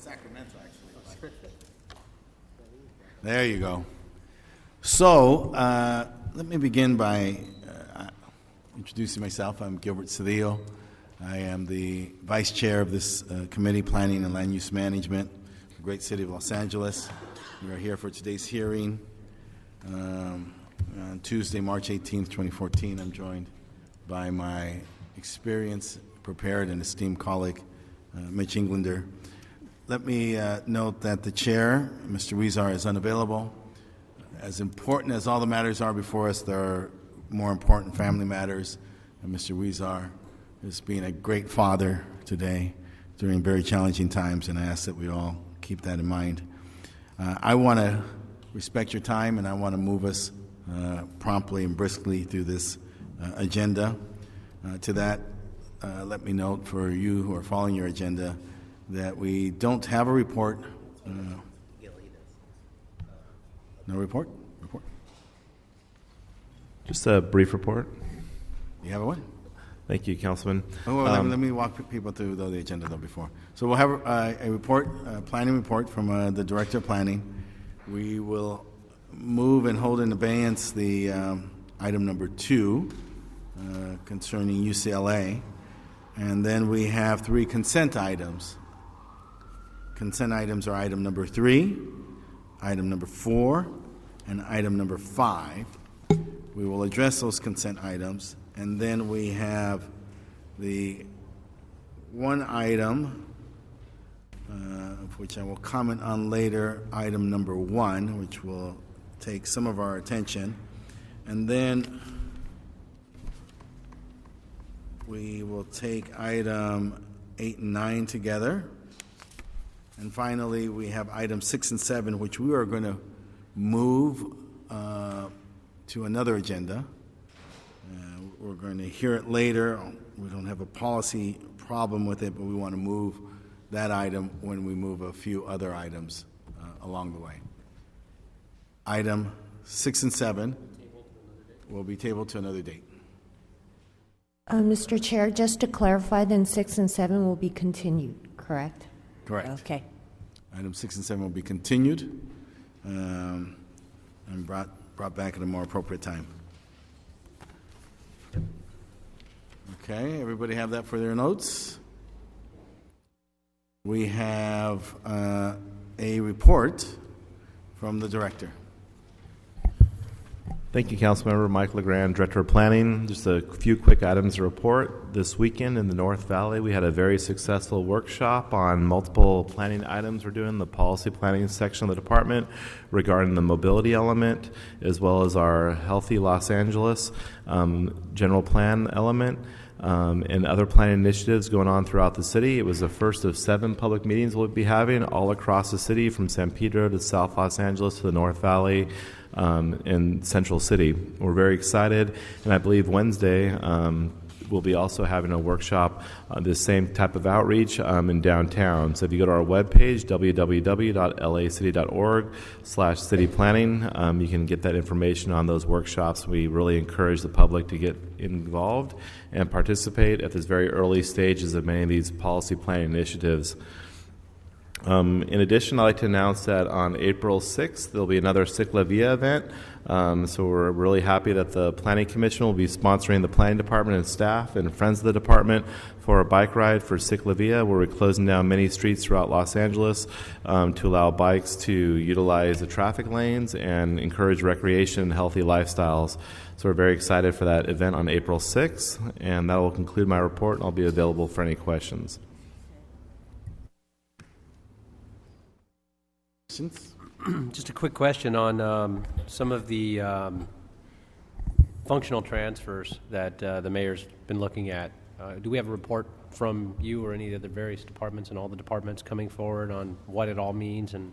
Sacramento, actually. There you go. So, let me begin by introducing myself. I'm Gilbert Cedillo. I am the vice chair of this committee, Planning and Land Use Management, the great city of Los Angeles. We are here for today's hearing. On Tuesday, March 18th, 2014, I'm joined by my experienced, prepared, and esteemed colleague, Mitch Englander. Let me note that the chair, Mr. Huizar, is unavailable. As important as all the matters are before us, there are more important family matters, and Mr. Huizar is being a great father today during very challenging times, and I ask that we all keep that in mind. I want to respect your time, and I want to move us promptly and briskly through this agenda. To that, let me note for you who are following your agenda that we don't have a report. No report? Report? Just a brief report. You have a what? Thank you, Councilman. Let me walk people through the agenda though before. So we'll have a report, a planning report from the Director of Planning. We will move and hold in abeyance the item number 2 concerning UCLA. And then we have 3 consent items. Consent items are item number 3, item number 4, and item number 5. We will address those consent items, and then we have the one item, which I will comment on later, item number 1, which will take some of our attention, and then we will take item 8 and 9 together. And finally, we have items 6 and 7, which we are going to move to another agenda. We're going to hear it later. We don't have a policy problem with it, but we want to move that item when we move a few other items along the way. Item 6 and 7 will be tabled to another date. Mr. Chair, just to clarify, then 6 and 7 will be continued, correct? Correct. Okay. Item 6 and 7 will be continued and brought back at a more appropriate time. Okay, everybody have that for their notes? We have a report from the director. Thank you, Councilmember Mike Legrand, Director of Planning. Just a few quick items to report. This weekend in the North Valley, we had a very successful workshop on multiple planning items we're doing in the policy planning section of the department regarding the mobility element, as well as our Healthy Los Angeles general plan element. And other planning initiatives going on throughout the city. It was the first of 7 public meetings we'll be having all across the city, from San Pedro to South Los Angeles to the North Valley in Central City. We're very excited, and I believe Wednesday we'll be also having a workshop on this same type of outreach in downtown. So if you go to our webpage, www.lacity.org/cityplanning, you can get that information on those workshops. We really encourage the public to get involved and participate at this very early stages of many of these policy planning initiatives. In addition, I'd like to announce that on April 6th, there'll be another Ciclavia event. So we're really happy that the Planning Commission will be sponsoring the Planning Department and staff and friends of the department for a bike ride for Ciclavia, where we're closing down many streets throughout Los Angeles to allow bikes to utilize the traffic lanes and encourage recreation and healthy lifestyles. So we're very excited for that event on April 6th, and that will conclude my report, and I'll be available for any questions. Just a quick question on some of the functional transfers that the mayor's been looking at. Do we have a report from you or any of the various departments and all the departments coming forward on what it all means? And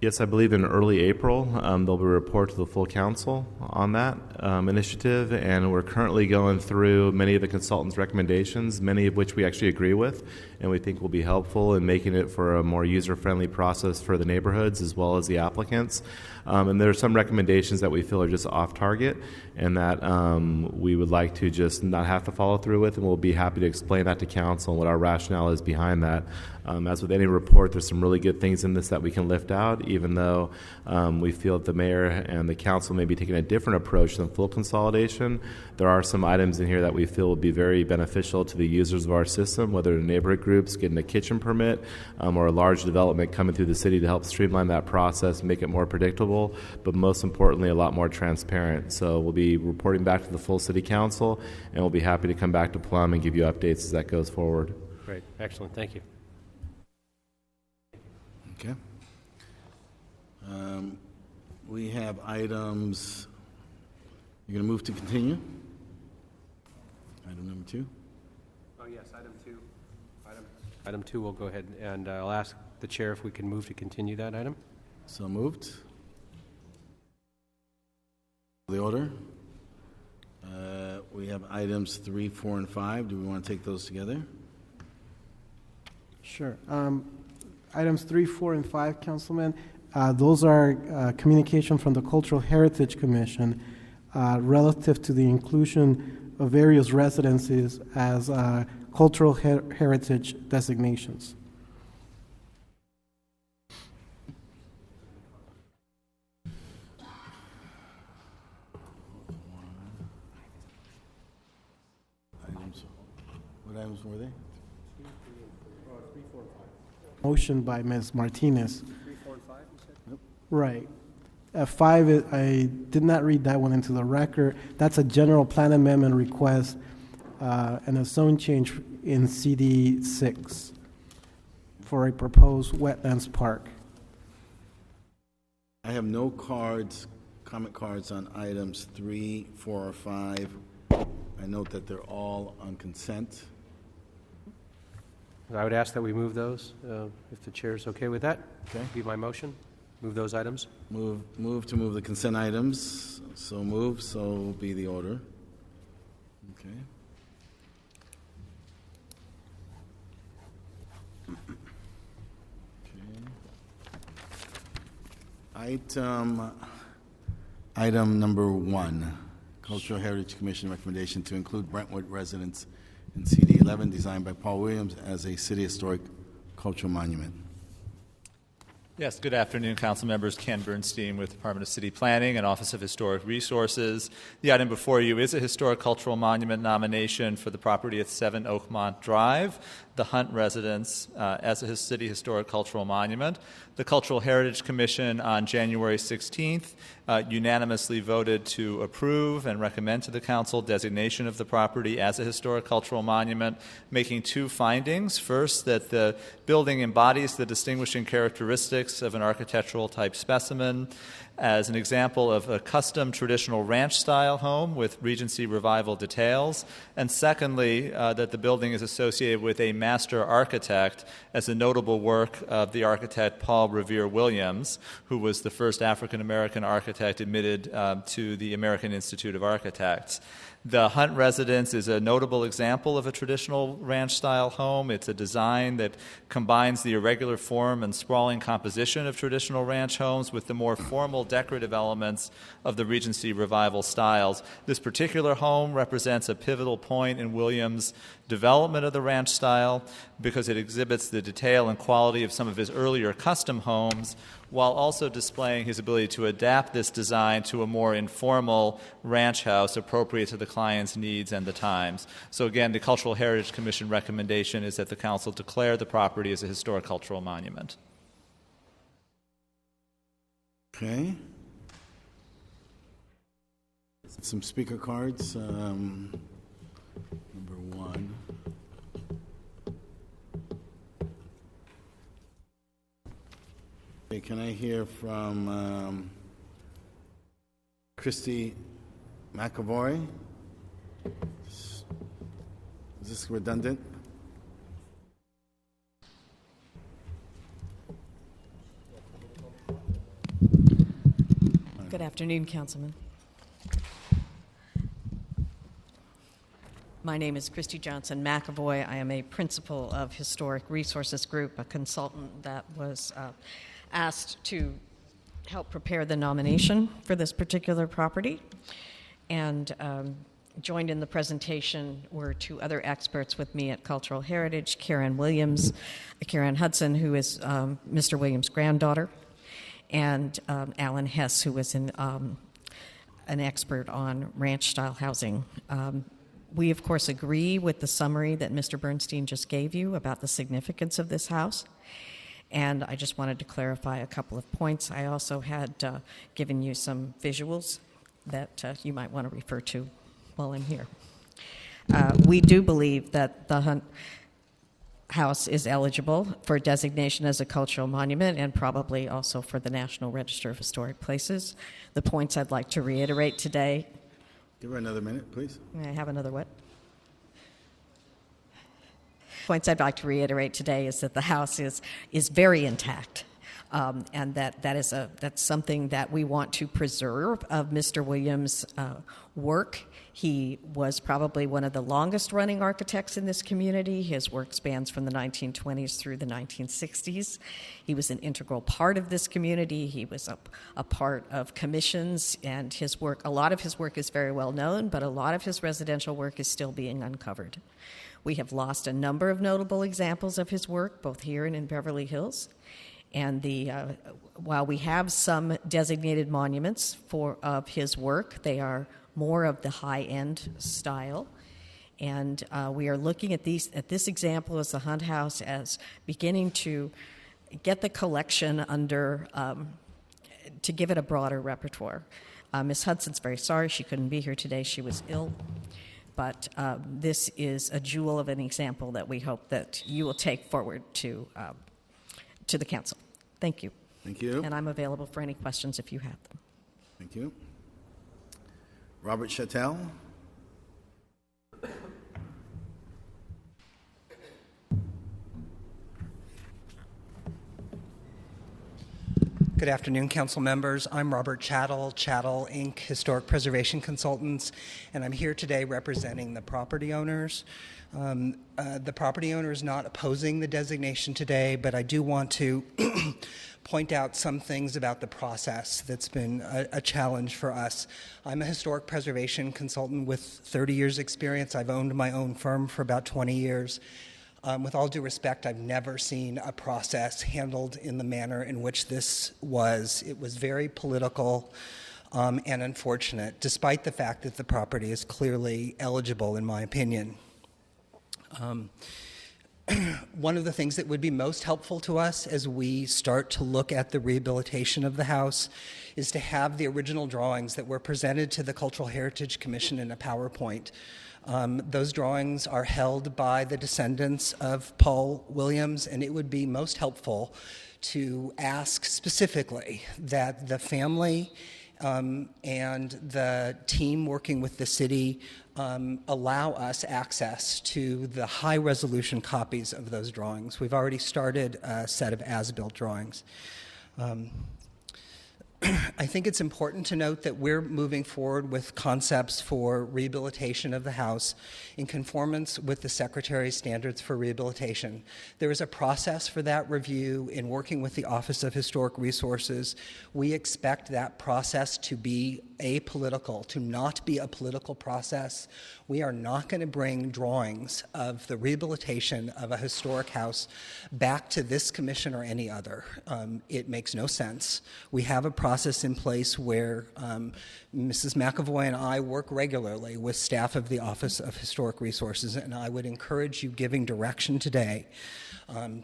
Yes, I believe in early April, there'll be a report to the full council on that initiative, and we're currently going through many of the consultants' recommendations, many of which we actually agree with, and we think will be helpful in making it for a more user-friendly process for the neighborhoods as well as the applicants. And there are some recommendations that we feel are just off target and that we would like to just not have to follow through with, and we'll be happy to explain that to council and what our rationale is behind that. As with any report, there's some really good things in this that we can lift out, even though we feel that the mayor and the council may be taking a different approach than full consolidation. There are some items in here that we feel will be very beneficial to the users of our system, whether the neighborhood groups getting a kitchen permit or a large development coming through the city to help streamline that process, make it more predictable, but most importantly, a lot more transparent. So we'll be reporting back to the full city council, and we'll be happy to come back to Plum and give you updates as that goes forward. Great. Excellent. Thank you. Okay. We have items. You're going to move to continue? Item number 2? Oh, yes, item 2. Item 2, we'll go ahead and I'll ask the chair if we can move to continue that item. So moved. The order. We have items 3, 4, and 5. Do we want to take those together? Sure. Items 3, 4, and 5, Councilman, those are communication from the Cultural Heritage Commission relative to the inclusion of various residences as cultural heritage designations. What items were they? Motion by Ms. Martinez. 3, 4, and 5, you said? Yep. Right. 5, I did not read that one into the record. That's a general plan amendment request and a zone change in CD 6 for a proposed wetlands park. I have no comment cards on items 3, 4, or 5. I note that they're all on consent. I would ask that we move those, if the chair is okay with that. Okay. Be my motion. Move those items. Move to move the consent items. So move, so will be the order. Okay. Item number 1, Cultural Heritage Commission recommendation to include Brentwood residents in CD 11, designed by Paul Williams, as a city historic cultural monument. Yes, good afternoon, council members. Ken Bernstein with Department of City Planning and Office of Historic Resources. The item before you is a historic cultural monument nomination for the property at 7 Oakmont Drive, the Hunt residence, as a city historic cultural monument. The Cultural Heritage Commission on January 16th unanimously voted to approve and recommend to the council designation of the property as a historic cultural monument, making 2 findings. First, that the building embodies the distinguishing characteristics of an architectural type specimen as an example of a custom traditional ranch-style home with Regency Revival details, and secondly, that the building is associated with a master architect as a notable work of the architect Paul Revere Williams, who was the first African-American architect admitted to the American Institute of Architects. The Hunt residence is a notable example of a traditional ranch-style home. It's a design that combines the irregular form and sprawling composition of traditional ranch homes with the more formal decorative elements of the Regency Revival styles. This particular home represents a pivotal point in Williams' development of the ranch style because it exhibits the detail and quality of some of his earlier custom homes, while also displaying his ability to adapt this design to a more informal ranch house appropriate to the client's needs and the times. So again, the Cultural Heritage Commission recommendation is that the council declare the property as a historic cultural monument. Okay. Some speaker cards. Number 1. Okay, can I hear from Christy McAvoy? Is this redundant? Good afternoon, Councilman. My name is Christy Johnson McAvoy. I am a principal of Historic Resources Group, a consultant that was asked to help prepare the nomination for this particular property. And joined in the presentation were two other experts with me at Cultural Heritage, Karen Hudson, who is Mr. Williams' granddaughter, and Alan Hess, who was an expert on ranch-style housing. We, of course, agree with the summary that Mr. Bernstein just gave you about the significance of this house. And I just wanted to clarify a couple of points. I also had given you some visuals that you might want to refer to while I'm here. We do believe that the Hunt House is eligible for designation as a cultural monument and probably also for the National Register of Historic Places. The points I'd like to reiterate today. Give her another minute, please. May I have another what? Points I'd like to reiterate today is that the house is very intact, and that's something that we want to preserve of Mr. Williams' work. He was probably one of the longest-running architects in this community. His work spans from the 1920s through the 1960s. He was an integral part of this community. He was a part of commissions, and his work, a lot of his work is very well known, but a lot of his residential work is still being uncovered. We have lost a number of notable examples of his work, both here and in Beverly Hills. And while we have some designated monuments of his work, they are more of the high-end style. And we are looking at this example as the Hunt House as beginning to get the collection under, to give it a broader repertoire. Ms. Hudson's very sorry she couldn't be here today. She was ill. But this is a jewel of an example that we hope that you will take forward to the council. Thank you. Thank you. And I'm available for any questions if you have them. Thank you. Robert Chattel. Good afternoon, council members. I'm Robert Chattel, Chattel Inc., Historic Preservation Consultants, and I'm here today representing the property owners. The property owner is not opposing the designation today, but I do want to point out some things about the process that's been a challenge for us. I'm a historic preservation consultant with 30 years experience. I've owned my own firm for about 20 years. With all due respect, I've never seen a process handled in the manner in which this was. It was very political and unfortunate, despite the fact that the property is clearly eligible, in my opinion. One of the things that would be most helpful to us as we start to look at the rehabilitation of the house is to have the original drawings that were presented to the Cultural Heritage Commission in a PowerPoint. Those drawings are held by the descendants of Paul Williams, and it would be most helpful to ask specifically that the family and the team working with the city allow us access to the high-resolution copies of those drawings. We've already started a set of as-built drawings. I think it's important to note that we're moving forward with concepts for rehabilitation of the house in conformance with the Secretary's standards for rehabilitation. There is a process for that review in working with the Office of Historic Resources. We expect that process to be apolitical, to not be a political process. We are not going to bring drawings of the rehabilitation of a historic house back to this commission or any other. It makes no sense. We have a process in place where Mrs. McAvoy and I work regularly with staff of the Office of Historic Resources, and I would encourage you, giving direction today,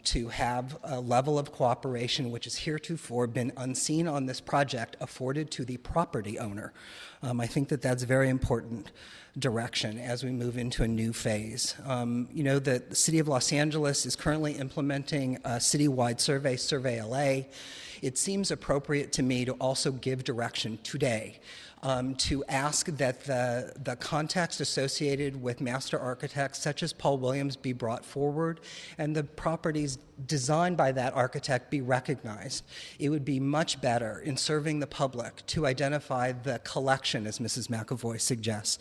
to have a level of cooperation which has heretofore been unseen on this project afforded to the property owner. I think that that's very important direction as we move into a new phase. You know that the City of Los Angeles is currently implementing a citywide survey, Survey LA. It seems appropriate to me to also give direction today to ask that the context associated with master architects such as Paul Williams be brought forward and the property's designed by that architect be recognized. It would be much better in serving the public to identify the collection, as Mrs. McAvoy suggests,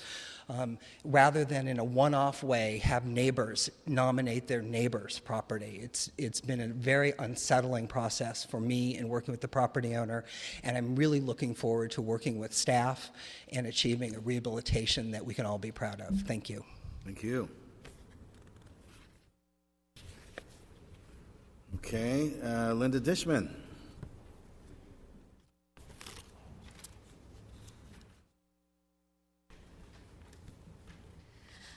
rather than in a one-off way have neighbors nominate their neighbor's property. It's been a very unsettling process for me in working with the property owner, and I'm really looking forward to working with staff and achieving a rehabilitation that we can all be proud of. Thank you. Thank you. Okay, Linda Dishman.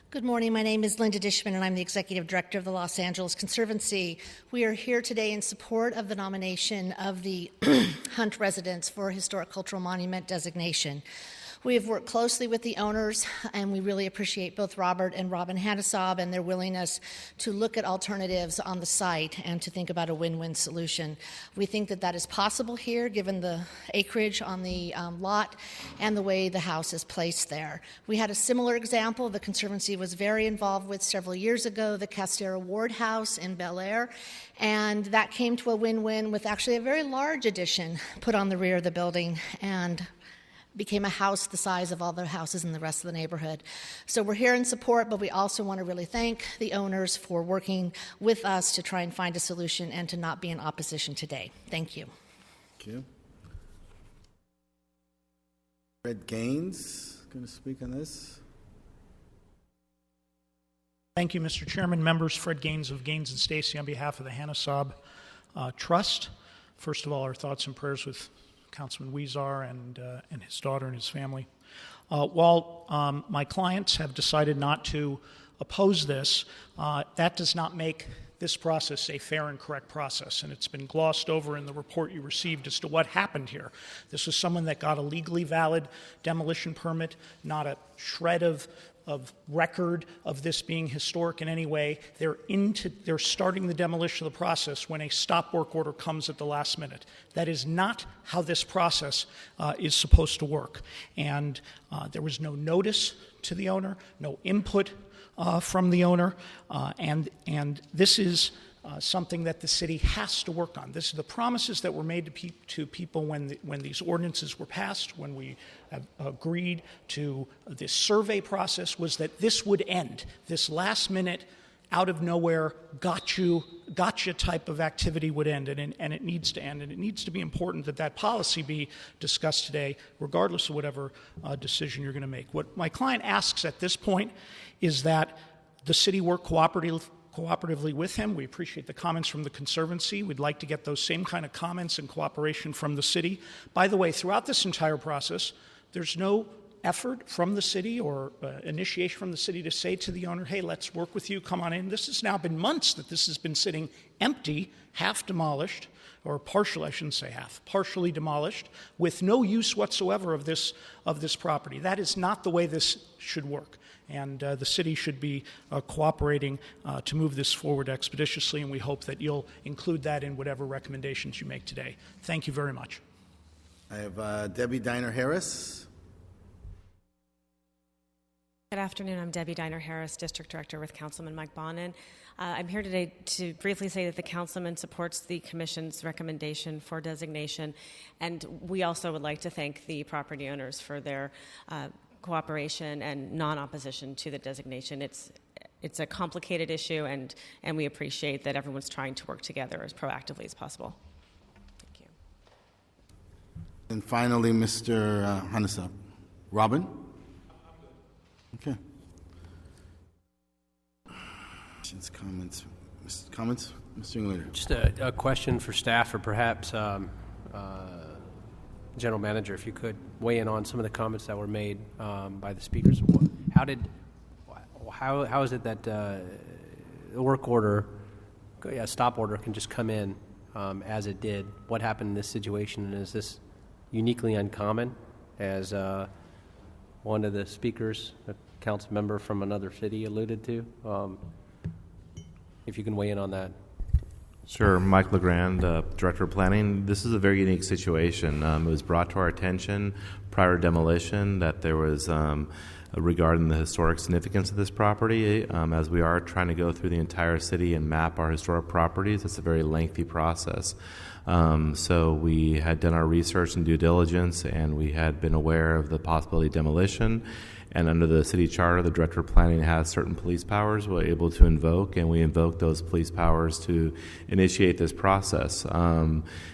Good morning. My name is Linda Dishman, and I'm the Executive Director of the Los Angeles Conservancy. We are here today in support of the nomination of the Hunt residents for Historic Cultural Monument designation. We have worked closely with the owners, and we really appreciate both Robert and Robin Hadasab and their willingness to look at alternatives on the site and to think about a win-win solution. We think that that is possible here, given the acreage on the lot and the way the house is placed there. We had a similar example the Conservancy was very involved with several years ago, the Castera Ward House in Bel Air, and that came to a win-win with actually a very large addition put on the rear of the building and became a house the size of all the houses in the rest of the neighborhood. So we're here in support, but we also want to really thank the owners for working with us to try and find a solution and to not be in opposition today. Thank you. Thank you. Fred Gaines going to speak on this. Thank you, Mr. Chairman. Members, Fred Gaines of Gaines and Stacy on behalf of the Hadasab Trust. First of all, our thoughts and prayers with Councilman Huizar and his daughter and his family. While my clients have decided not to oppose this, that does not make this process a fair and correct process, and it's been glossed over in the report you received as to what happened here. This was someone that got a legally valid demolition permit, not a shred of record of this being historic in any way. They're starting the demolition of the process when a stop work order comes at the last minute. That is not how this process is supposed to work. And there was no notice to the owner, no input from the owner, and this is something that the city has to work on. This is the promises that were made to people when these ordinances were passed, when we agreed to this survey process, was that this would end. This last minute, out of nowhere, gotcha type of activity would end, and it needs to end. And it needs to be important that that policy be discussed today, regardless of whatever decision you're going to make. What my client asks at this point is that the city work cooperatively with him. We appreciate the comments from the Conservancy. We'd like to get those same kind of comments and cooperation from the city. By the way, throughout this entire process, there's no effort from the city or initiation from the city to say to the owner, hey, let's work with you, come on in. This has now been months that this has been sitting empty, half demolished, or partial, I shouldn't say half, partially demolished, with no use whatsoever of this property. That is not the way this should work. And the city should be cooperating to move this forward expeditiously, and we hope that you'll include that in whatever recommendations you make today. Thank you very much. I have Debbie Diner-Harris. Good afternoon. I'm Debbie Diner-Harris, District Director with Councilman Mike Bonin. I'm here today to briefly say that the Councilman supports the Commission's recommendation for designation, and we also would like to thank the property owners for their cooperation and non-opposition to the designation. It's a complicated issue, and we appreciate that everyone's trying to work together as proactively as possible. Thank you. And finally, Mr. Hadasab. Robin? Okay. Questions, comments? Comments? Mr. Englander. Just a question for staff, or perhaps General Manager, if you could weigh in on some of the comments that were made by the speakers. How is it that the work order, a stop order, can just come in as it did? What happened in this situation, and is this uniquely uncommon, as one of the speakers, a council member from another city, alluded to? If you can weigh in on that. Sure. Mike Legrand, Director of Planning. This is a very unique situation. It was brought to our attention prior to demolition that there was regarding the historic significance of this property. As we are trying to go through the entire city and map our historic properties, it's a very lengthy process. So we had done our research and due diligence, and we had been aware of the possibility of demolition. And under the city charter, the director of planning has certain police powers we're able to invoke, and we invoke those police powers to initiate this process.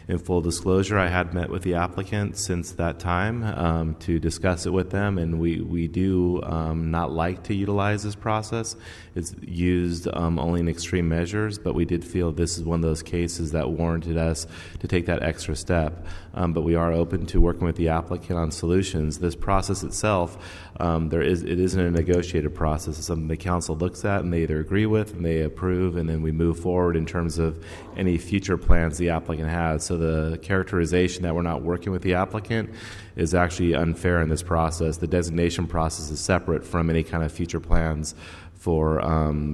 In full disclosure, I had met with the applicant since that time to discuss it with them, and we do not like to utilize this process. It's used only in extreme measures, but we did feel this is one of those cases that warranted us to take that extra step. But we are open to working with the applicant on solutions. This process itself, it isn't a negotiated process. It's something the council looks at and they either agree with and they approve, and then we move forward in terms of any future plans the applicant has. So the characterization that we're not working with the applicant is actually unfair in this process. The designation process is separate from any kind of future plans for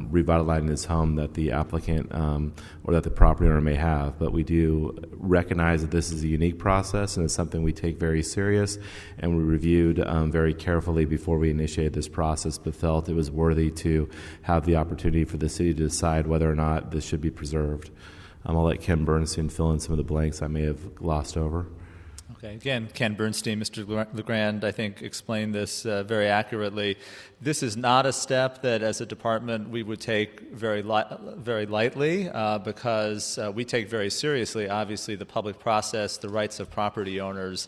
revitalizing his home that the applicant or that the property owner may have. But we do recognize that this is a unique process and it's something we take very serious, and we reviewed very carefully before we initiated this process, but felt it was worthy to have the opportunity for the city to decide whether or not this should be preserved. I'll let Ken Bernstein fill in some of the blanks I may have glossed over. Okay. Again, Ken Bernstein, Mr. Legrand, I think, explained this very accurately. This is not a step that, as a department, we would take very lightly because we take very seriously, obviously, the public process, the rights of property owners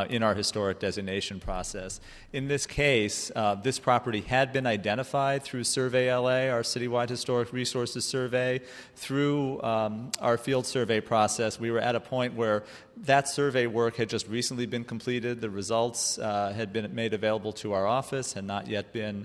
in our historic designation process. In this case, this property had been identified through Survey LA, our citywide historic resources survey. Through our field survey process, we were at a point where that survey work had just recently been completed. The results had been made available to our office, had not yet been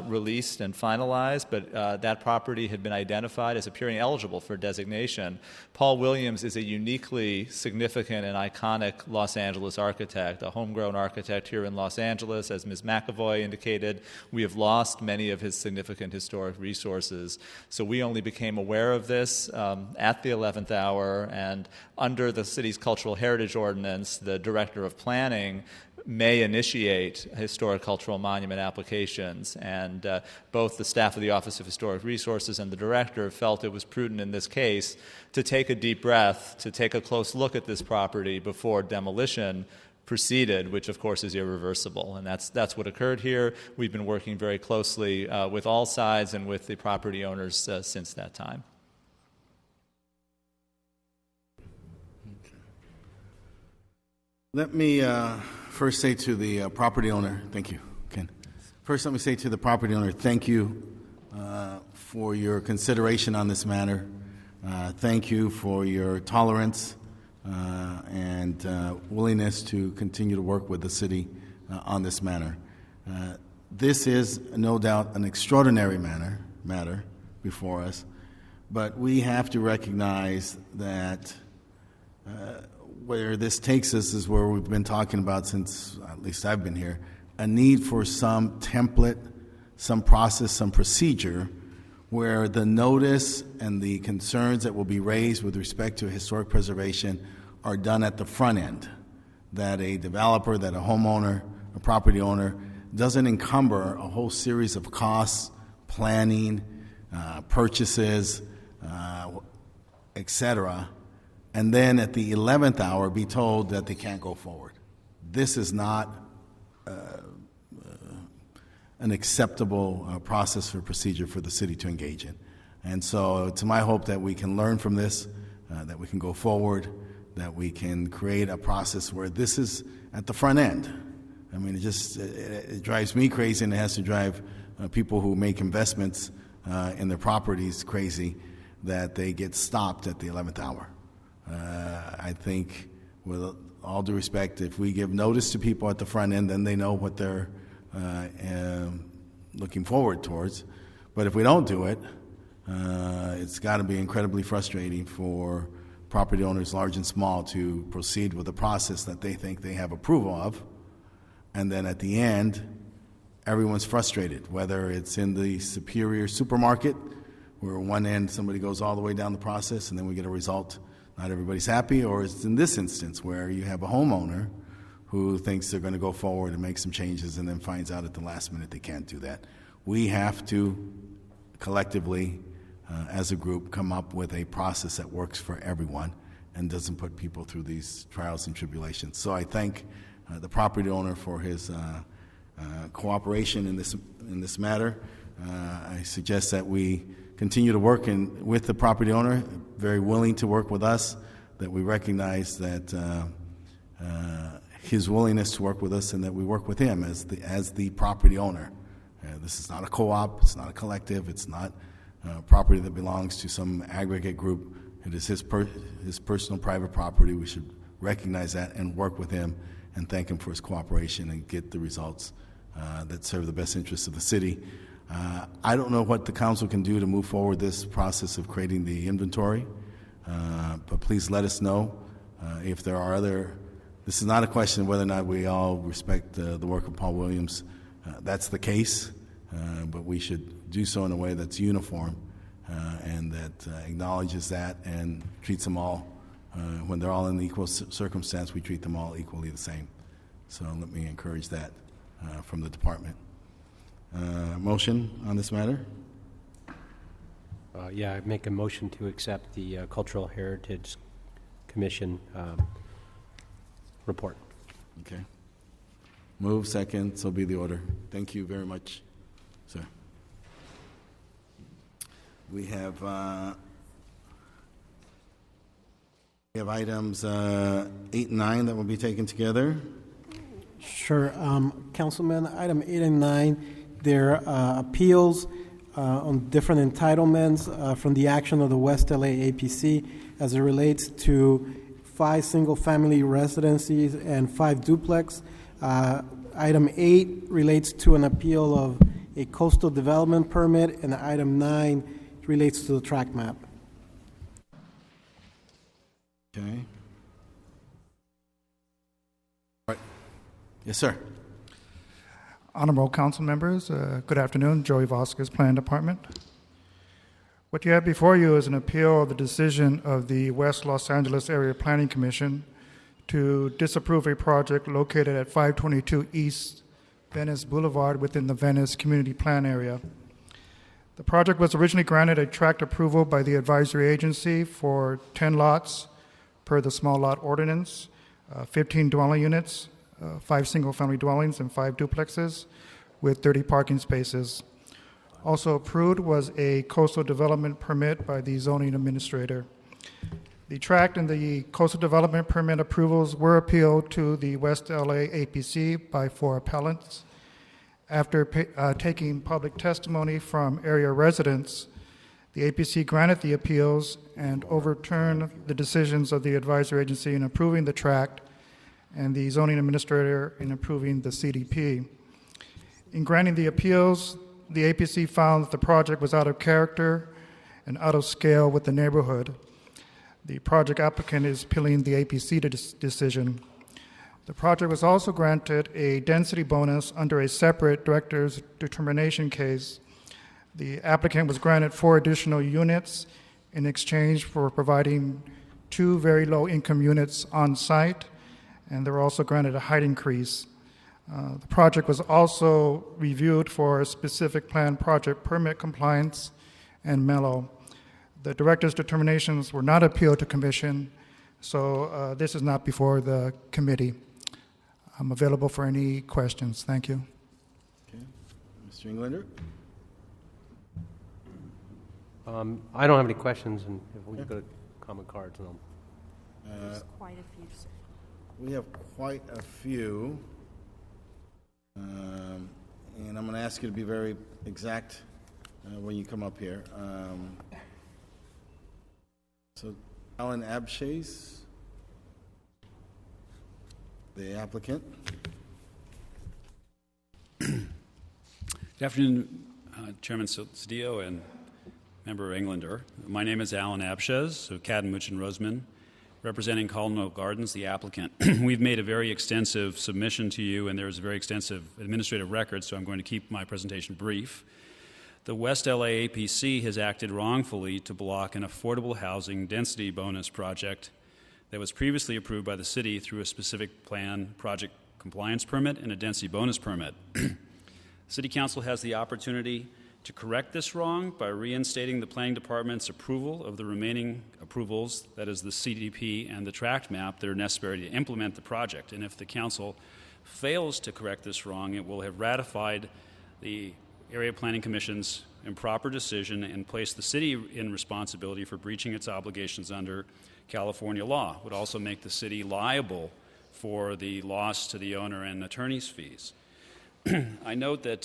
released and finalized, but that property had been identified as appearing eligible for designation. Paul Williams is a uniquely significant and iconic Los Angeles architect, a homegrown architect here in Los Angeles. As Ms. McAvoy indicated, we have lost many of his significant historic resources. So we only became aware of this at the 11th hour, and under the city's cultural heritage ordinance, the director of planning may initiate historic cultural monument applications, and both the staff of the Office of Historic Resources and the director felt it was prudent in this case to take a deep breath, to take a close look at this property before demolition proceeded, which of course is irreversible, and that's what occurred here. We've been working very closely with all sides and with the property owners since that time. Let me first say to the property owner, thank you, Ken. First, let me say to the property owner, thank you for your consideration on this matter. Thank you for your tolerance and willingness to continue to work with the city on this matter. This is no doubt an extraordinary matter before us, but we have to recognize that where this takes us is where we've been talking about since at least I've been here, a need for some template, some process, some procedure where the notice and the concerns that will be raised with respect to historic preservation are done at the front end, that a developer, that a homeowner, a property owner doesn't encumber a whole series of costs, planning, purchases, etc., and then at the 11th hour be told that they can't go forward. This is not an acceptable process or procedure for the city to engage in. And so it's my hope that we can learn from this, that we can go forward, that we can create a process where this is at the front end. I mean, it drives me crazy, and it has to drive people who make investments in their properties crazy, that they get stopped at the 11th hour. I think, with all due respect, if we give notice to people at the front end, then they know what they're looking forward towards. But if we don't do it, it's got to be incredibly frustrating for property owners, large and small, to proceed with a process that they think they have approval of, and then at the end, everyone's frustrated, whether it's in the Superior supermarket, where one end somebody goes all the way down the process and then we get a result, not everybody's happy, or it's in this instance where you have a homeowner who thinks they're going to go forward and make some changes and then finds out at the last minute they can't do that. We have to collectively, as a group, come up with a process that works for everyone and doesn't put people through these trials and tribulations. So I thank the property owner for his cooperation in this matter. I suggest that we continue to work with the property owner, very willing to work with us, that we recognize that his willingness to work with us and that we work with him as the property owner. This is not a co-op, it's not a collective, it's not property that belongs to some aggregate group. It is his personal private property. We should recognize that and work with him and thank him for his cooperation and get the results that serve the best interests of the city. I don't know what the council can do to move forward this process of creating the inventory, but please let us know if there are other. This is not a question of whether or not we all respect the work of Paul Williams. That's the case, but we should do so in a way that's uniform and that acknowledges that and treats them all, when they're all in equal circumstance, we treat them all equally the same. So let me encourage that from the department. Motion on this matter? Yeah, I make a motion to accept the Cultural Heritage Commission report. Okay. Move, second, so be the order. Thank you very much, sir. We have items 8 and 9 that will be taken together. Sure. Councilman, item 8 and 9, they're appeals on different entitlements from the action of the West LA APC as it relates to 5 single-family residencies and 5 duplex. Item 8 relates to an appeal of a coastal development permit, and item 9 relates to the track map. Okay. All right. Yes, sir. Honorable council members, good afternoon. Joey Vasquez, Planning Department. What you have before you is an appeal of the decision of the West Los Angeles Area Planning Commission to disapprove a project located at 522 East Venice Boulevard within the Venice Community Plan area. The project was originally granted a tract approval by the advisory agency for 10 lots per the small lot ordinance, 15 dwelling units, 5 single-family dwellings, and 5 duplexes with 30 parking spaces. Also approved was a coastal development permit by the zoning administrator. The tract and the coastal development permit approvals were appealed to the West LA APC by 4 appellants. After taking public testimony from area residents, the APC granted the appeals and overturned the decisions of the advisory agency in approving the tract and the zoning administrator in approving the CDP. In granting the appeals, the APC found that the project was out of character and out of scale with the neighborhood. The project applicant is appealing the APC decision. The project was also granted a density bonus under a separate director's determination case. The applicant was granted 4 additional units in exchange for providing 2 very low-income units on site, and they were also granted a height increase. The project was also reviewed for specific plan project permit compliance and mellow. The director's determinations were not appealed to commission, so this is not before the committee. I'm available for any questions. Thank you. Okay. Mr. Englander? I don't have any questions, and if we go to comment cards, and There's quite a few, sir. We have quite a few. And I'm going to ask you to be very exact when you come up here. So, Alan Abshays, the applicant. Good afternoon, Chairman Cedillo and Member Englander. My name is Alan Abshays of Cadmuch and Roseman, representing Colonel Gardens, the applicant. We've made a very extensive submission to you, and there's a very extensive administrative record, so I'm going to keep my presentation brief. The West LA APC has acted wrongfully to block an affordable housing density bonus project that was previously approved by the city through a specific plan project compliance permit and a density bonus permit. City Council has the opportunity to correct this wrong by reinstating the Planning Department's approval of the remaining approvals, that is the CDP and the tract map, that are necessary to implement the project. And if the Council fails to correct this wrong, it will have ratified the Area Planning Commission's improper decision and placed the city in responsibility for breaching its obligations under California law. It would also make the city liable for the loss to the owner and attorney's fees. I note that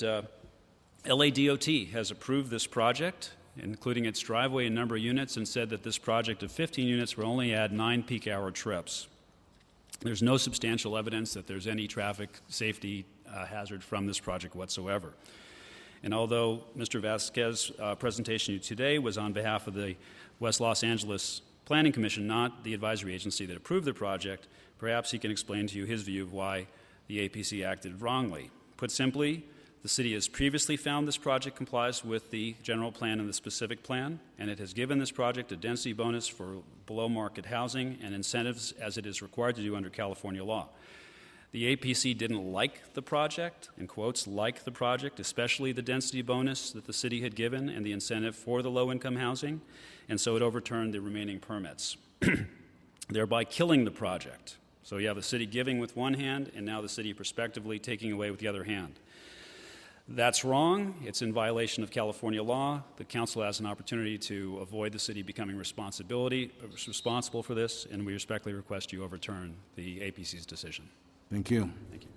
LADOT has approved this project, including its driveway and number of units, and said that this project of 15 units will only add 9 peak hour trips. There's no substantial evidence that there's any traffic safety hazard from this project whatsoever. And although Mr. Vasquez's presentation to you today was on behalf of the West Los Angeles Planning Commission, not the advisory agency that approved the project, perhaps he can explain to you his view of why the APC acted wrongly. Put simply, the city has previously found this project complies with the general plan and the specific plan, and it has given this project a density bonus for below-market housing and incentives as it is required to do under California law. The APC didn't like the project, in quotes, like the project, especially the density bonus that the city had given and the incentive for the low-income housing, and so it overturned the remaining permits, thereby killing the project. So you have the city giving with one hand, and now the city prospectively taking away with the other hand. That's wrong. It's in violation of California law. The council has an opportunity to avoid the city becoming responsible for this, and we respectfully request you overturn the APC's decision. Thank you. Thank you.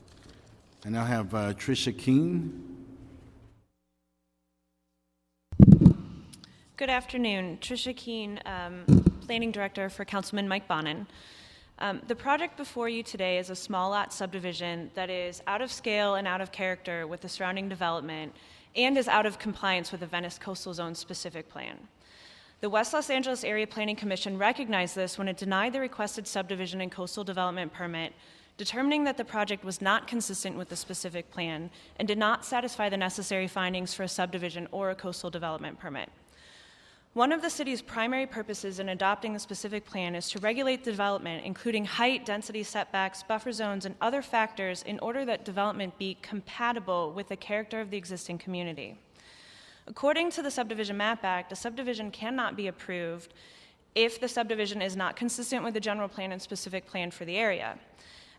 I now have Tricia Keene. Good afternoon. Tricia Keene, Planning Director for Councilman Mike Bonin. The project before you today is a small lot subdivision that is out of scale and out of character with the surrounding development and is out of compliance with the Venice Coastal Zone specific plan. The West Los Angeles Area Planning Commission recognized this when it denied the requested subdivision and coastal development permit, determining that the project was not consistent with the specific plan and did not satisfy the necessary findings for a subdivision or a coastal development permit. One of the city's primary purposes in adopting the specific plan is to regulate development, including height, density, setbacks, buffer zones, and other factors in order that development be compatible with the character of the existing community. According to the Subdivision Map Act, a subdivision cannot be approved if the subdivision is not consistent with the general plan and specific plan for the area.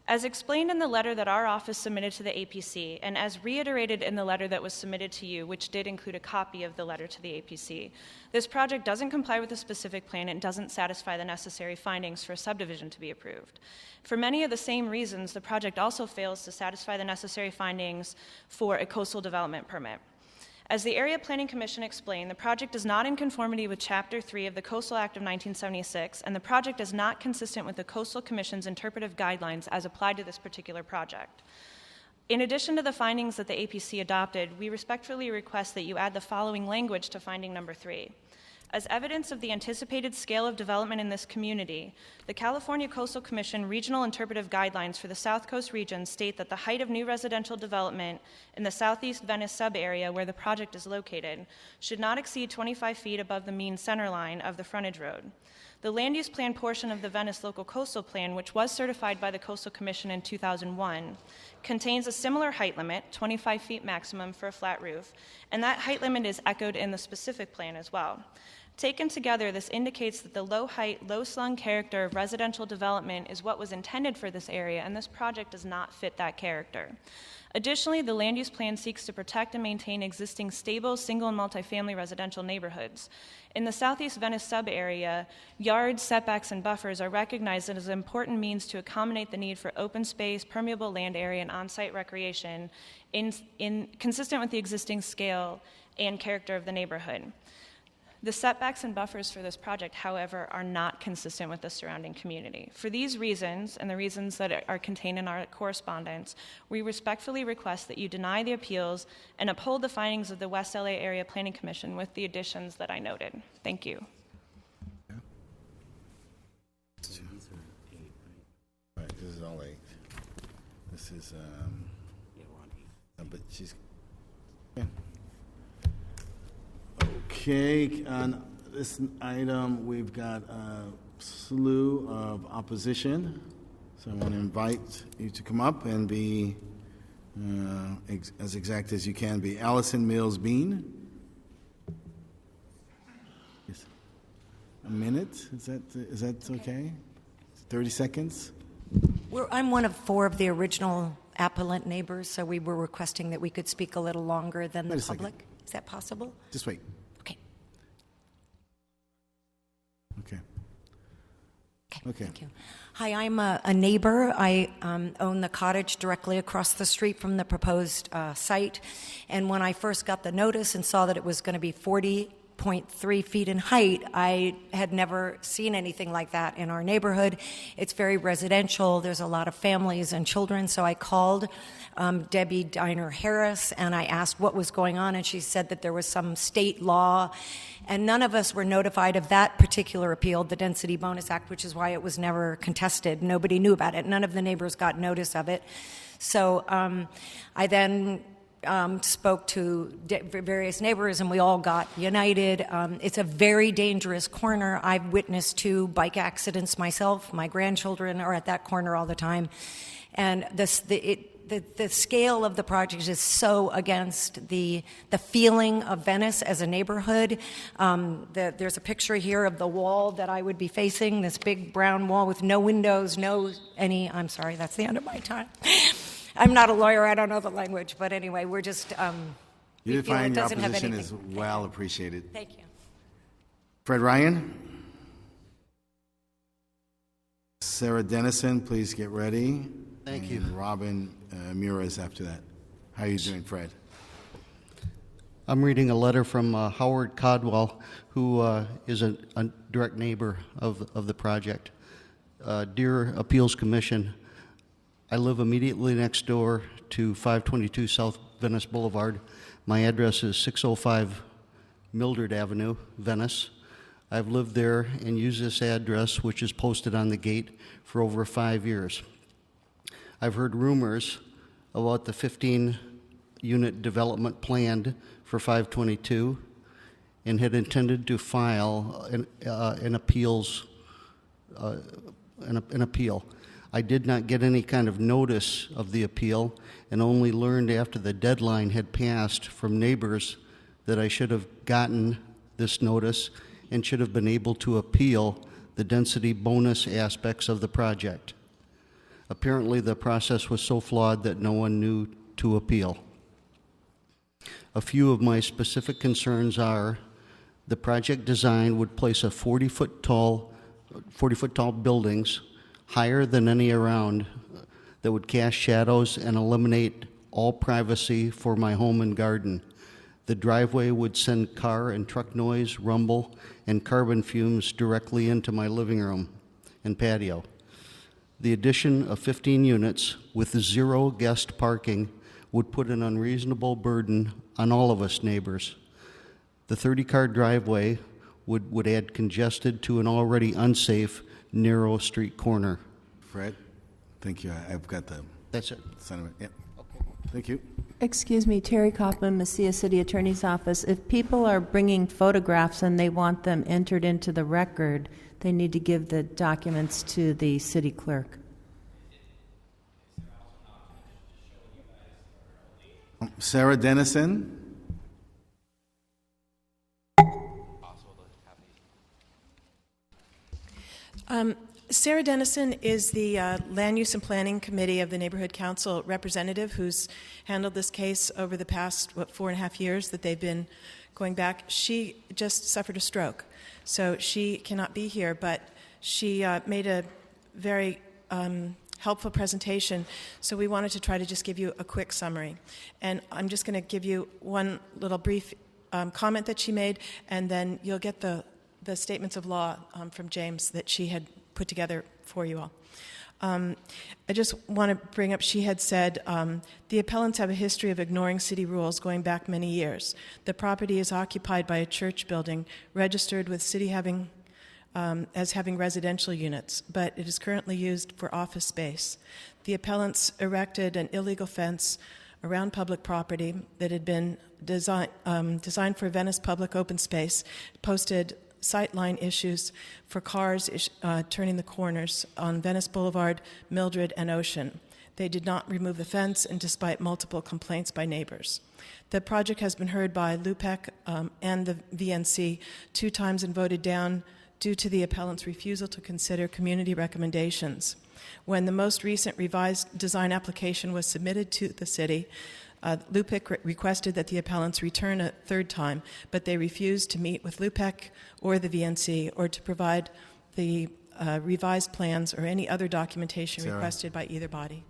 As explained in the letter that our office submitted to the APC, and as reiterated in the letter that was submitted to you, which did include a copy of the letter to the APC, this project doesn't comply with the specific plan and doesn't satisfy the necessary findings for a subdivision to be approved. For many of the same reasons, the project also fails to satisfy the necessary findings for a coastal development permit. As the Area Planning Commission explained, the project is not in conformity with Chapter 3 of the Coastal Act of 1976, and the project is not consistent with the Coastal Commission's interpretive guidelines as applied to this particular project. In addition to the findings that the APC adopted, we respectfully request that you add the following language to finding number 3. As evidence of the anticipated scale of development in this community, the California Coastal Commission Regional Interpretive Guidelines for the South Coast region state that the height of new residential development in the southeast Venice sub-area where the project is located should not exceed 25 feet above the mean center line of the frontage road. The land use plan portion of the Venice Local Coastal Plan, which was certified by the Coastal Commission in 2001, contains a similar height limit, 25 feet maximum for a flat roof, and that height limit is echoed in the specific plan as well. Taken together, this indicates that the low-height, low-slung character of residential development is what was intended for this area, and this project does not fit that character. Additionally, the land use plan seeks to protect and maintain existing stable, single and multifamily residential neighborhoods. In the southeast Venice sub-area, yards, setbacks, and buffers are recognized as an important means to accommodate the need for open space, permeable land area, and on-site recreation consistent with the existing scale and character of the neighborhood. The setbacks and buffers for this project, however, are not consistent with the surrounding community. For these reasons, and the reasons that are contained in our correspondence, we respectfully request that you deny the appeals and uphold the findings of the West LA Area Planning Commission with the additions that I noted. Thank you. All right, this is all 8. This is, but she's, yeah. Okay, on this item, we've got a slew of opposition. So I want to invite you to come up and be as exact as you can be. Allison Mills Bean. Yes. A minute? Is that okay? 30 seconds? I'm one of 4 of the original appellant neighbors, so we were requesting that we could speak a little longer than the public. Is that possible? Just wait. Okay. Okay. Okay. Thank you. Hi, I'm a neighbor. I own the cottage directly across the street from the proposed site. And when I first got the notice and saw that it was going to be 40.3 feet in height, I had never seen anything like that in our neighborhood. It's very residential. There's a lot of families and children. So I called Debbie Diner Harris and I asked what was going on, and she said that there was some state law, and none of us were notified of that particular appeal, the Density Bonus Act, which is why it was never contested. Nobody knew about it. None of the neighbors got notice of it. So I then spoke to various neighbors, and we all got united. It's a very dangerous corner. I've witnessed 2 bike accidents myself. My grandchildren are at that corner all the time. And the scale of the project is so against the feeling of Venice as a neighborhood. There's a picture here of the wall that I would be facing, this big brown wall with no windows, I'm sorry, that's the end of my time. I'm not a lawyer, I don't know the language, but anyway, we're just, Unifying your opposition is well appreciated. Thank you. Fred Ryan. Sarah Dennison, please get ready. Thank you. Robin Mures after that. How are you doing, Fred? I'm reading a letter from Howard Codwell, who is a direct neighbor of the project. Dear Appeals Commission, I live immediately next door to 522 South Venice Boulevard. My address is 605 Mildred Avenue, Venice. I've lived there and used this address, which is posted on the gate, for over 5 years. I've heard rumors about the 15-unit development planned for 522 and had intended to file an appeal. I did not get any kind of notice of the appeal and only learned after the deadline had passed from neighbors that I should have gotten this notice and should have been able to appeal the density bonus aspects of the project. Apparently, the process was so flawed that no one knew to appeal. A few of my specific concerns are the project design would place a 40-foot tall buildings higher than any around that would cast shadows and eliminate all privacy for my home and garden. The driveway would send car and truck noise, rumble, and carbon fumes directly into my living room and patio. The addition of 15 units with 0 guest parking would put an unreasonable burden on all of us neighbors. The 30-car driveway would add congested to an already unsafe, narrow street corner. Fred, thank you. I've got the That's it. sentiment. Yep. Okay. Thank you. Excuse me, Terry Kaufman, Mesilla City Attorney's Office. If people are bringing photographs and they want them entered into the record, they need to give the documents to the city clerk. Sarah Dennison. Sarah Dennison is the Land Use and Planning Committee of the Neighborhood Council representative who's handled this case over the past, 4.5 years that they've been going back. She just suffered a stroke, so she cannot be here, but she made a very helpful presentation, so we wanted to try to just give you a quick summary. And I'm just going to give you one little brief comment that she made, and then you'll get the statements of law from James that she had put together for you all. I just want to bring up, she had said, the appellants have a history of ignoring city rules going back many years. The property is occupied by a church building registered with city as having residential units, but it is currently used for office space. The appellants erected an illegal fence around public property that had been designed for Venice public open space, posted sightline issues for cars turning the corners on Venice Boulevard, Mildred, and Ocean. They did not remove the fence, and despite multiple complaints by neighbors. The project has been heard by LUPEC and the VNC 2 times and voted down due to the appellant's refusal to consider community recommendations. When the most recent revised design application was submitted to the city, LUPEC requested that the appellants return a 3rd time, but they refused to meet with LUPEC or the VNC or to provide the revised plans or any other documentation Sarah. requested by either body.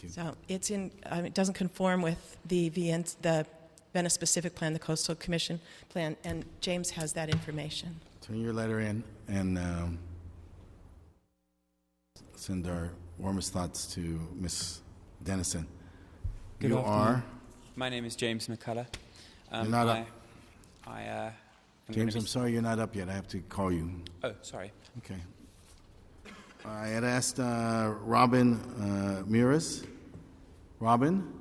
So it's in. It doesn't conform with the Venice Specific Plan, the Coastal Commission plan, and James has that information. Turn your letter in and send our warmest thoughts to Ms. Dennison. Good You afternoon. are? My name is James McCullough. You're not up. am James, gonna I'm sorry you're not up yet. I have to call you. Oh, sorry. Okay. I had asked Robin Muris. Robin?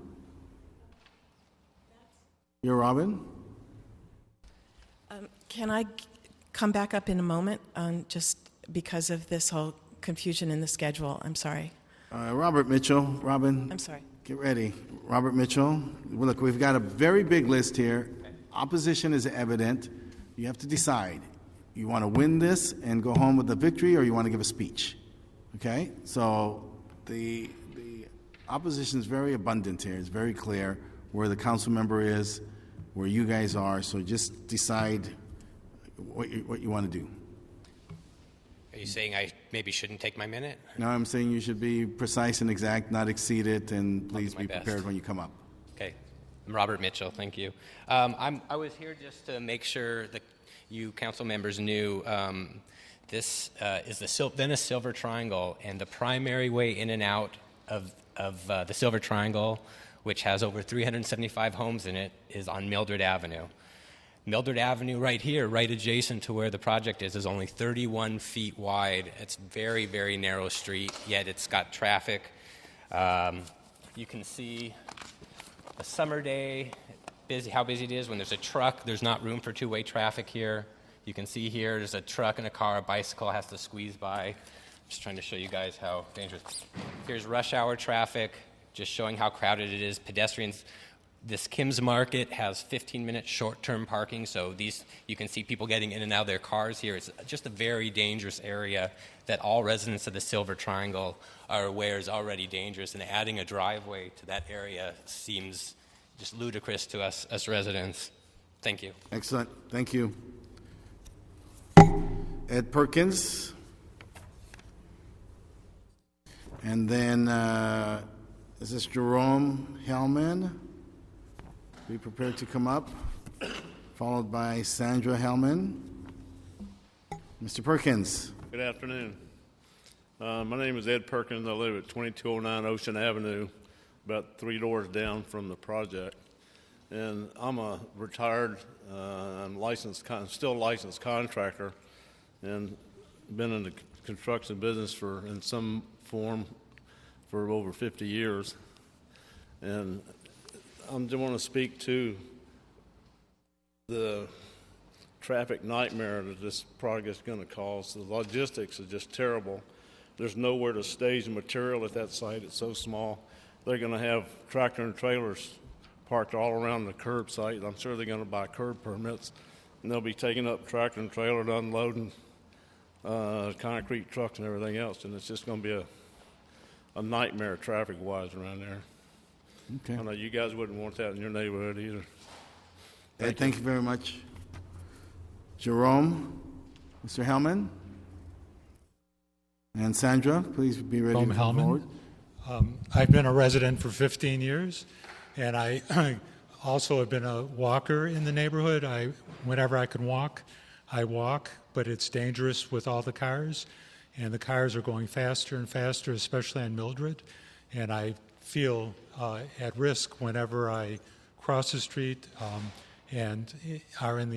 You're Robin? Can I come back up in a moment, just because of this whole confusion in the schedule? I'm sorry. Robert Mitchell. Robin. I'm sorry. Get ready. Robert Mitchell. Well, look, we've got a very big list here. Opposition is evident. You have to decide. You want to win this and go home with a victory, or you want to give a speech? Okay? So the opposition is very abundant here. It's very clear where the council member is, where you guys are. So just decide what you want to do. Are you saying I maybe shouldn't take my minute? No, I'm saying you should be precise and exact, not exceed it, and please be best. prepared when you come up. Okay. I'm Robert Mitchell. Thank you. I was here just to make sure that you council members knew this is the Venice Silver Triangle, and the primary way in and out of the Silver Triangle, which has over 375 homes in it, is on Mildred Avenue. Mildred Avenue right here, right adjacent to where the project is only 31 feet wide. It's very, very narrow street, yet it's got traffic. You can see a summer day, how busy it is. When there's a truck, there's not room for two-way traffic here. You can see here there's a truck and a car, a bicycle has to squeeze by. I'm just trying to show you guys how dangerous. Here's rush hour traffic, just showing how crowded it is. Pedestrians. This Kim's Market has 15-minute short-term parking, so you can see people getting in and out of their cars here. It's just a very dangerous area that all residents of the Silver Triangle are aware is already dangerous, and adding a driveway to that area seems just ludicrous to us as residents. Thank you. Excellent. Thank you. Ed Perkins. And then, is this Jerome Hellman? Be prepared to come up, followed by Sandra Hellman. Mr. Perkins. Good afternoon. My name is Ed Perkins. I live at 2209 Ocean Avenue, about 3 doors down from the project. And I'm a retired, I'm still a licensed contractor, and been in the construction business in some form for over 50 years. And I just want to speak to the traffic nightmare that this project is going to cause. The logistics is just terrible. There's nowhere to stage the material at that site. It's so small. They're going to have tractor and trailers parked all around the curb site. I'm sure they're going to buy curb permits, and they'll be taking up tractor and trailer and unloading concrete trucks and everything else, and it's just going to be a nightmare traffic-wise around there. Okay. I know you guys wouldn't want that in your neighborhood either. Ed, thank you very much. Jerome, Mr. Hellman. And Sandra, please be ready to come forward. I've been a resident for 15 years, and I also have been a walker in the neighborhood. Whenever I can walk, I walk, but it's dangerous with all the cars, and the cars are going faster and faster, especially on Mildred, and I feel at risk whenever I cross the street and are in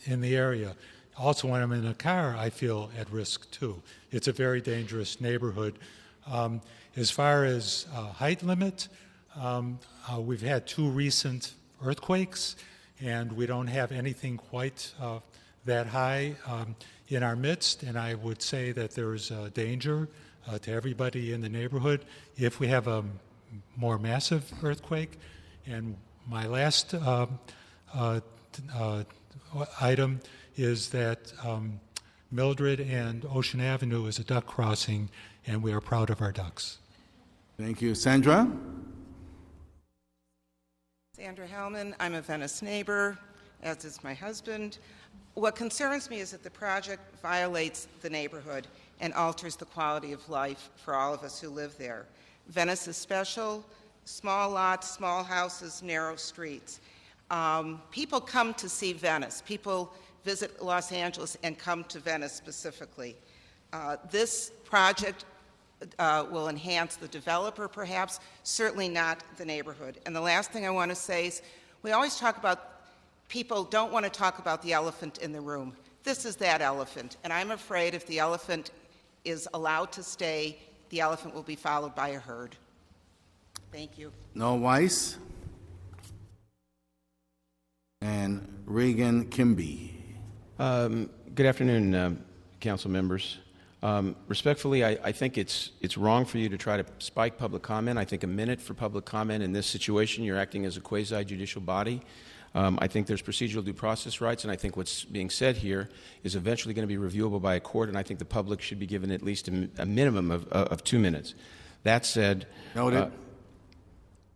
the area. Also, when I'm in a car, I feel at risk too. It's a very dangerous neighborhood. As far as height limit, we've had 2 recent earthquakes, and we don't have anything quite that high in our midst, and I would say that there's danger to everybody in the neighborhood if we have a more massive earthquake. And my last item is that Mildred and Ocean Avenue is a duck crossing, and we are proud of our ducks. Thank you. Sandra? Sandra Hellman. I'm a Venice neighbor, as is my husband. What concerns me is that the project violates the neighborhood and alters the quality of life for all of us who live there. Venice is special, small lots, small houses, narrow streets. People come to see Venice. People visit Los Angeles and come to Venice specifically. This project will enhance the developer, perhaps, certainly not the neighborhood. And the last thing I want to say is we always talk about people don't want to talk about the elephant in the room. This is that elephant, and I'm afraid if the elephant is allowed to stay, the elephant will be followed by a herd. Thank you. Noel Weiss and Regan Kimby. Good afternoon, council members. Respectfully, I think it's wrong for you to try to spike public comment. I think a minute for public comment in this situation, you're acting as a quasi-judicial body. I think there's procedural due process rights, and I think what's being said here is eventually going to be reviewable by a court, and I think the public should be given at least a minimum of 2 minutes. That said... Noted.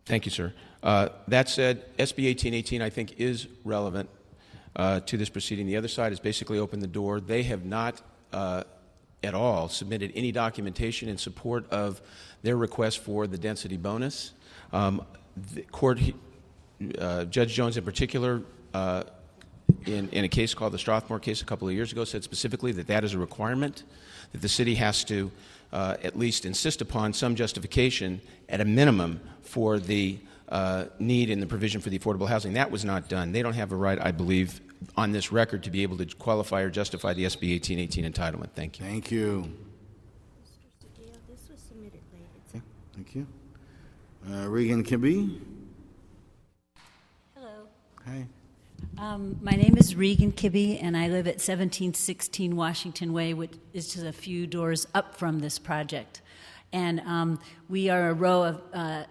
Thank you, sir. That said, SB 1818, I think, is relevant to this proceeding. The other side has basically opened the door. They have not at all submitted any documentation in support of their request for the density bonus. The court... Judge Jones in particular, in a case called the Strathmore case a couple of years ago, said specifically that that is a requirement, that the city has to at least insist upon some justification at a minimum for the need and the provision for the affordable housing. That was not done. They don't have a right, I believe, on this record to be able to qualify or justify the SB 1818 entitlement. Thank you. Thank you. Mr. Cedillo, this was submitted late. Okay. Thank you. Regan Kimby. Hi. My name is Regan Kibbe, and I live at 1716 Washington Way, which is just a few doors up from this project. And we are a row of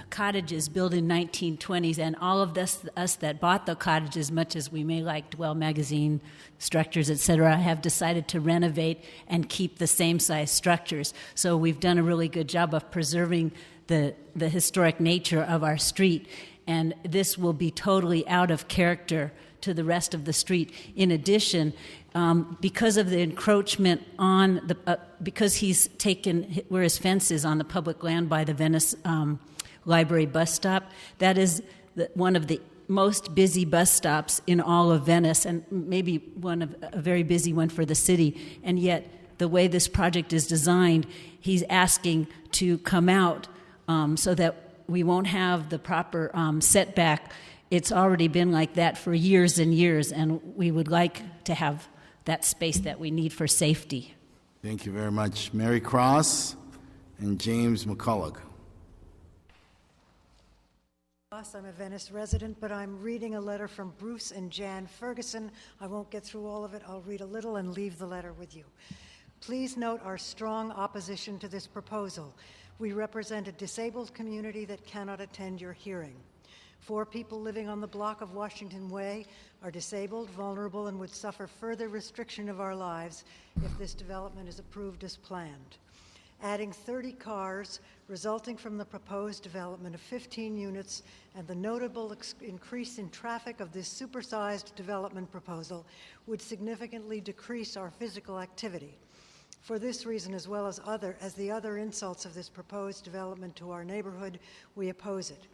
cottages built in 1920s, and all of us that bought the cottages, much as we may like Dwell magazine structures, et cetera, have decided to renovate and keep the same size structures. So we've done a really good job of preserving the historic nature of our street. And this will be totally out of character to the rest of the street. In addition, because of the encroachment on the, because he's taken where his fence is on the public land by the Venice Library bus stop, that is one of the most busy bus stops in all of Venice, and maybe a very busy one for the city. And yet, the way this project is designed, he's asking to come out so that we won't have the proper setback. It's already been like that for years and years, and we would like to have that space that we need for safety. Thank you very much. Mary Cross and James McCulloch. I'm a Venice resident, but I'm reading a letter from Bruce and Jan Ferguson. I won't get through all of it. I'll read a little and leave the letter with you. Please note our strong opposition to this proposal. We represent a disabled community that cannot attend your hearing. 4 people living on the block of Washington Way are disabled, vulnerable, and would suffer further restriction of our lives if this development is approved as planned. Adding 30 cars resulting from the proposed development of 15 units and the notable increase in traffic of this supersized development proposal would significantly decrease our physical activity. For this reason, as well as the other insults of this proposed development to our neighborhood, we oppose it.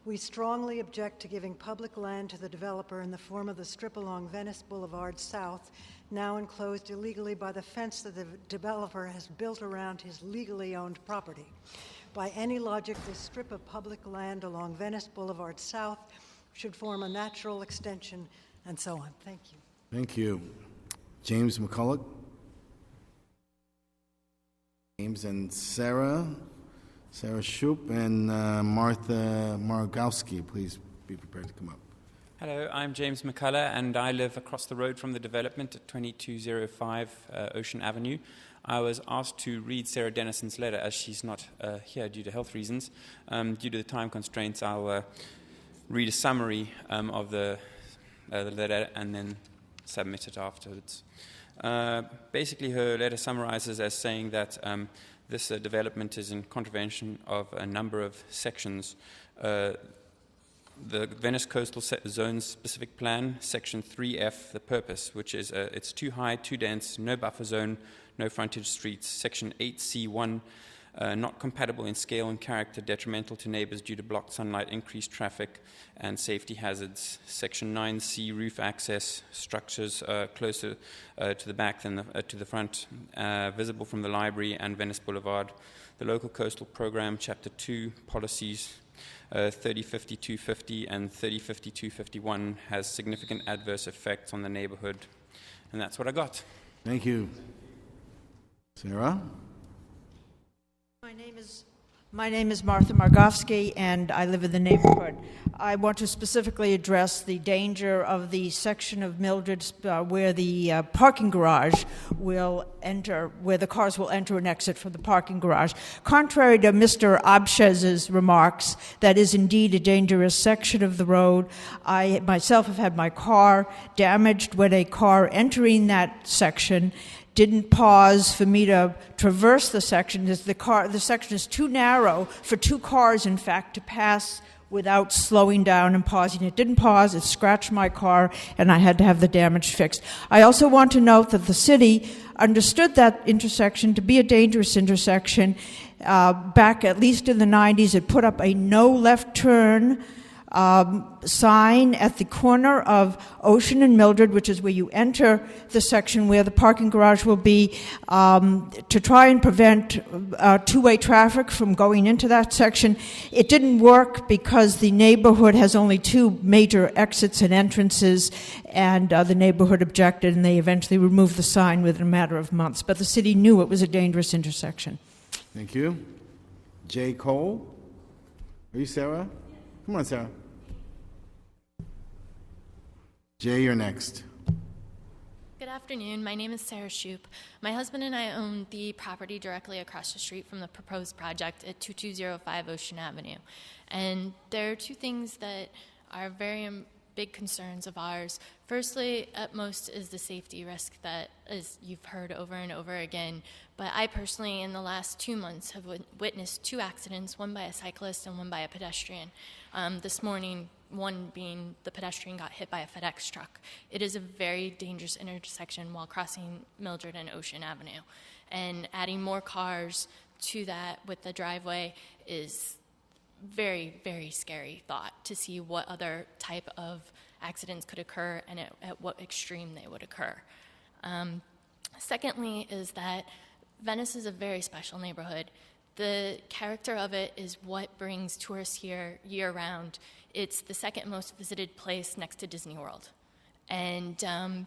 We strongly object to giving public land to the developer in the form of the strip along Venice Boulevard South, now enclosed illegally by the fence that the developer has built around his legally owned property. By any logic, this strip of public land along Venice Boulevard South should form a natural extension, and so on. Thank you. Thank you. James McCulloch. James and Sarah Shoup and Martha Margowski, please be prepared to come up. Hello, I'm James McCullough, and I live across the road from the development at 2205 Ocean Avenue. I was asked to read Sarah Dennison's letter as she's not here due to health reasons. Due to the time constraints, I'll read a summary of the letter and then submit it afterwards. Basically, her letter summarizes as saying that this development is in contravention of a number of sections. The Venice Coastal Zones Specific Plan, Section 3F, the purpose, which is it's too high, too dense, no buffer zone, no frontage streets. Section 8C1, not compatible in scale and character, detrimental to neighbors due to blocked sunlight, increased traffic, and safety hazards. Section 9C, roof access, structures closer to the back than to the front, visible from the library and Venice Boulevard. The Local Coastal Program, Chapter 2, Policies, 3050-250 and 3050-251 has significant adverse effects on the neighborhood. And that's what I got. Thank you. Sarah? My name is Martha Margovsky, and I live in the neighborhood. I want to specifically address the danger of the section of Mildred where the parking garage will enter, where the cars will enter and exit from the parking garage. Contrary to Mr. Abshez's remarks, that is indeed a dangerous section of the road. I myself have had my car damaged when a car entering that section didn't pause for me to traverse the section. The section is too narrow for two cars, in fact, to pass without slowing down and pausing. It didn't pause, it scratched my car, and I had to have the damage fixed. I also want to note that the city understood that intersection to be a dangerous intersection. Back at least in the 90s, it put up a no left turn sign at the corner of Ocean and Mildred, which is where you enter the section where the parking garage will be, to try and prevent two-way traffic from going into that section. It didn't work because the neighborhood has only two major exits and entrances, and the neighborhood objected, and they eventually removed the sign within a matter of months. But the city knew it was a dangerous intersection. Thank you. Jay Cole? Are you Sarah? Come on, Sarah. Jay, you're next. Good afternoon. My name is Sarah Shoup. My husband and I own the property directly across the street from the proposed project at 2205 Ocean Avenue. And there are two things that are very big concerns of ours. Firstly, at most, is the safety risk that, as you've heard over and over again. But I personally, in the last 2 months, have witnessed two accidents, one by a cyclist and one by a pedestrian. This morning, one being the pedestrian got hit by a FedEx truck. It is a very dangerous intersection while crossing Mildred and Ocean Avenue. And adding more cars to that with the driveway is very, very scary thought to see what other type of accidents could occur and at what extreme they would occur. Secondly is that Venice is a very special neighborhood. The character of it is what brings tourists here year-round. It's the second most visited place next to Disney World. And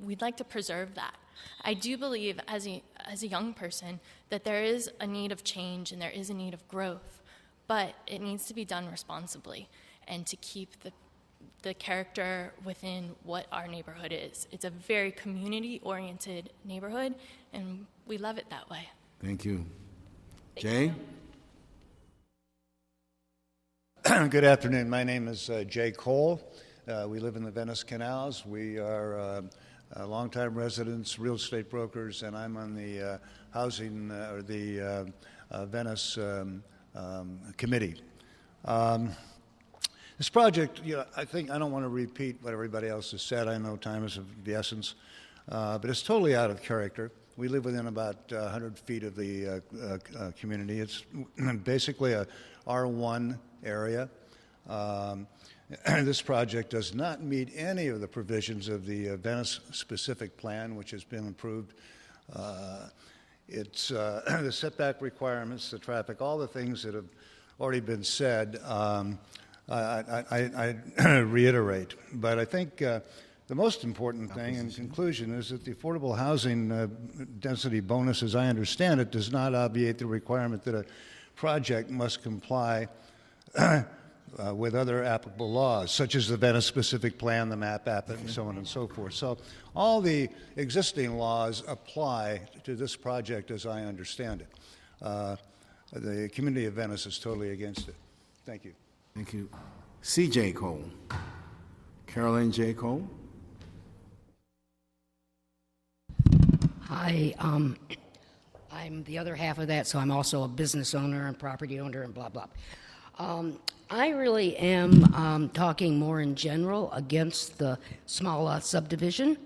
we'd like to preserve that. I do believe, as a young person, that there is a need of change and there is a need of growth, but it needs to be done responsibly and to keep the character within what our neighborhood is. It's a very community-oriented neighborhood, and we love it that way. Thank you. Jay? Good afternoon. My name is Jay Cole. We live in the Venice Canals. We are longtime residents, real estate brokers, and I'm on the housing or the Venice committee. This project, I think I don't want to repeat what everybody else has said. I know time is of the essence, but it's totally out of character. We live within about 100 feet of the community. It's basically a R1 area. This project does not meet any of the provisions of the Venice-specific plan, which has been approved. It's the setback requirements, the traffic, all the things that have already been said, I reiterate. But I think the most important thing in conclusion is that the affordable housing density bonus, as I understand it, does not obviate the requirement that a project must comply with other applicable laws, such as the Venice-specific plan, the map app, and so on and so forth. So all the existing laws apply to this project as I understand it. The community of Venice is totally against it. Thank you. Thank you. C.J. Cole. Carolyn J. Cole. Hi, I'm the other half of that, so I'm also a business owner and property owner and blah, blah. I really am talking more in general against the small lot subdivision,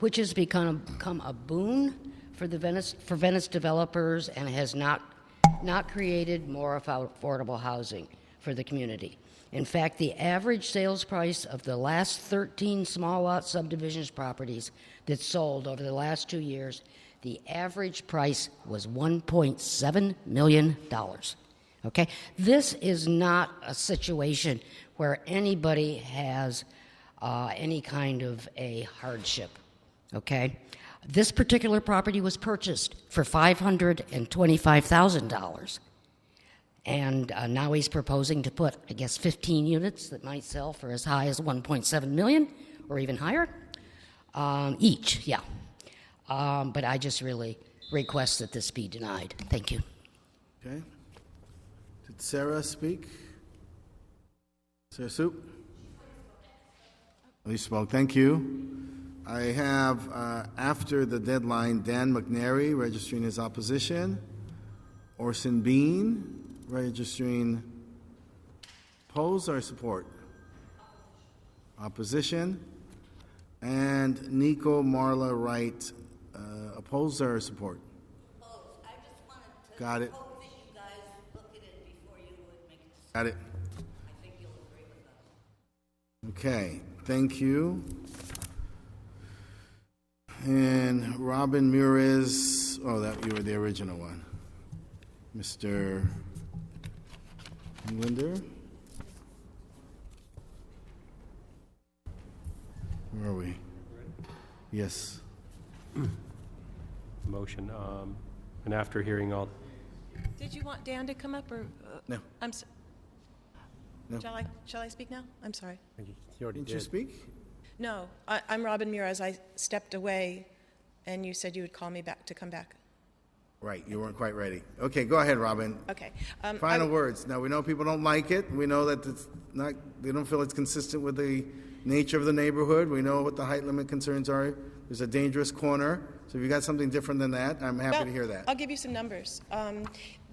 which has become a boon for Venice developers and has not created more affordable housing for the community. In fact, the average sales price of the last 13 small lot subdivisions properties that sold over the last 2 years, the average price was $1.7 million. Okay? This is not a situation where anybody has any kind of a hardship. Okay? This particular property was purchased for $525,000. And now he's proposing to put, I guess, 15 units that might sell for as high as $1.7 million or even higher each, yeah. But I just really request that this be denied. Thank you. Okay. Did Sarah speak? Sarah Soup? You spoke. Thank you. I have, after the deadline, Dan McNary registering his opposition. Orson Bean registering oppose or support? Opposition. And Nico Marla Wright, oppose or support? Oppose. I just wanted to Got it. Hope that you guys look at it before you would make a decision. Got it. I think you'll agree with us. Okay. Thank you. And Robin Mures, you were the original one. Mr. Englander? Where are we? Yes. Motion. And after hearing all... Did you want Dan to come up or? No. No. Shall I speak now? I'm sorry. You already Didn't did. you speak? No, I'm Robin Mures. I stepped away, and you said you would call me back to come back. Right, you weren't quite ready. Okay, go ahead, Robin. Okay. Final words. Now, we know people don't like it. We know that they don't feel it's consistent with the nature of the neighborhood. We know what the height limit concerns are. There's a dangerous corner. So if you got something different than that, I'm happy to hear that. I'll give you some numbers.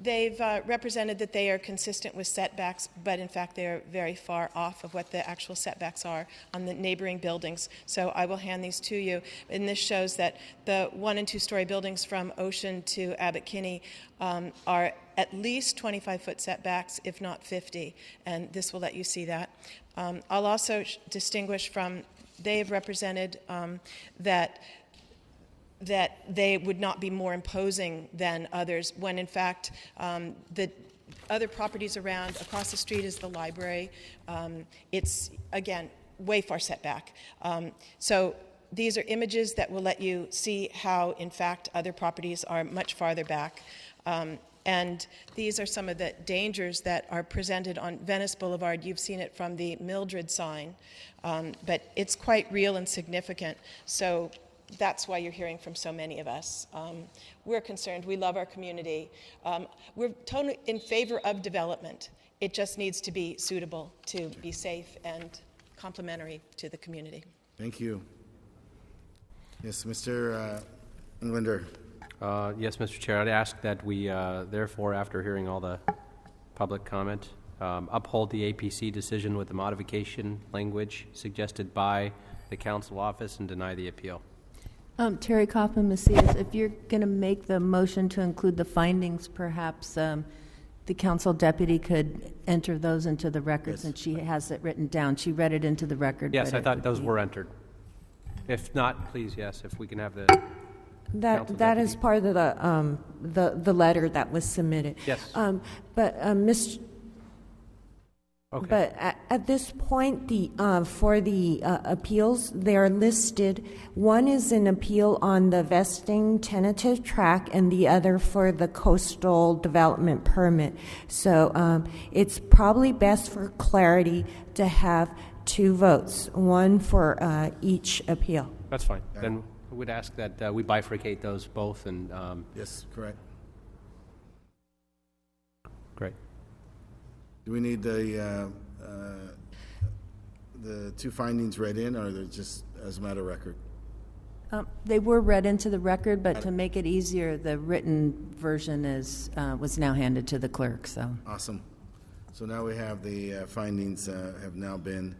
They've represented that they are consistent with setbacks, but in fact they are very far off of what the actual setbacks are on the neighboring buildings. So I will hand these to you. And this shows that the 1- and 2-story buildings from Ocean to Abbot Kinney are at least 25-foot setbacks, if not 50. And this will let you see that. I'll also distinguish from, they have represented that they would not be more imposing than others, when in fact the other properties around, across the street is the library. It's, again, way far setback. So these are images that will let you see how, in fact, other properties are much farther back. And these are some of the dangers that are presented on Venice Boulevard. You've seen it from the Mildred sign, but it's quite real and significant. So that's why you're hearing from so many of us. We're concerned. We love our community. We're totally in favor of development. It just needs to be suitable to be safe and complementary to the community. Thank you. Yes, Mr. Englander. Yes, Mr. Chair. I'd ask that we, therefore, after hearing all the public comment, uphold the APC decision with the modification language suggested by the council office and deny the appeal. Terry Kaufman, Macias, if you're going to make the motion to include the findings, perhaps the council deputy could enter those into the records, and she has it written down. She read it into the record. Yes, I thought those were entered. If not, please, yes, if we can have the that is part of the letter that was submitted. Yes. But Okay. But at this point, for the appeals, they're listed. One is an appeal on the vesting tentative track, and the other for the coastal development permit. So it's probably best for clarity to have 2 votes, one for each appeal. That's fine. Then I would ask that we bifurcate those both and. Yes, correct. Great. Do we need the 2 findings read in, or they're just as a matter of record? They were read into the record, but to make it easier, the written version was now handed to the clerk. So Awesome. So now we have the findings have now been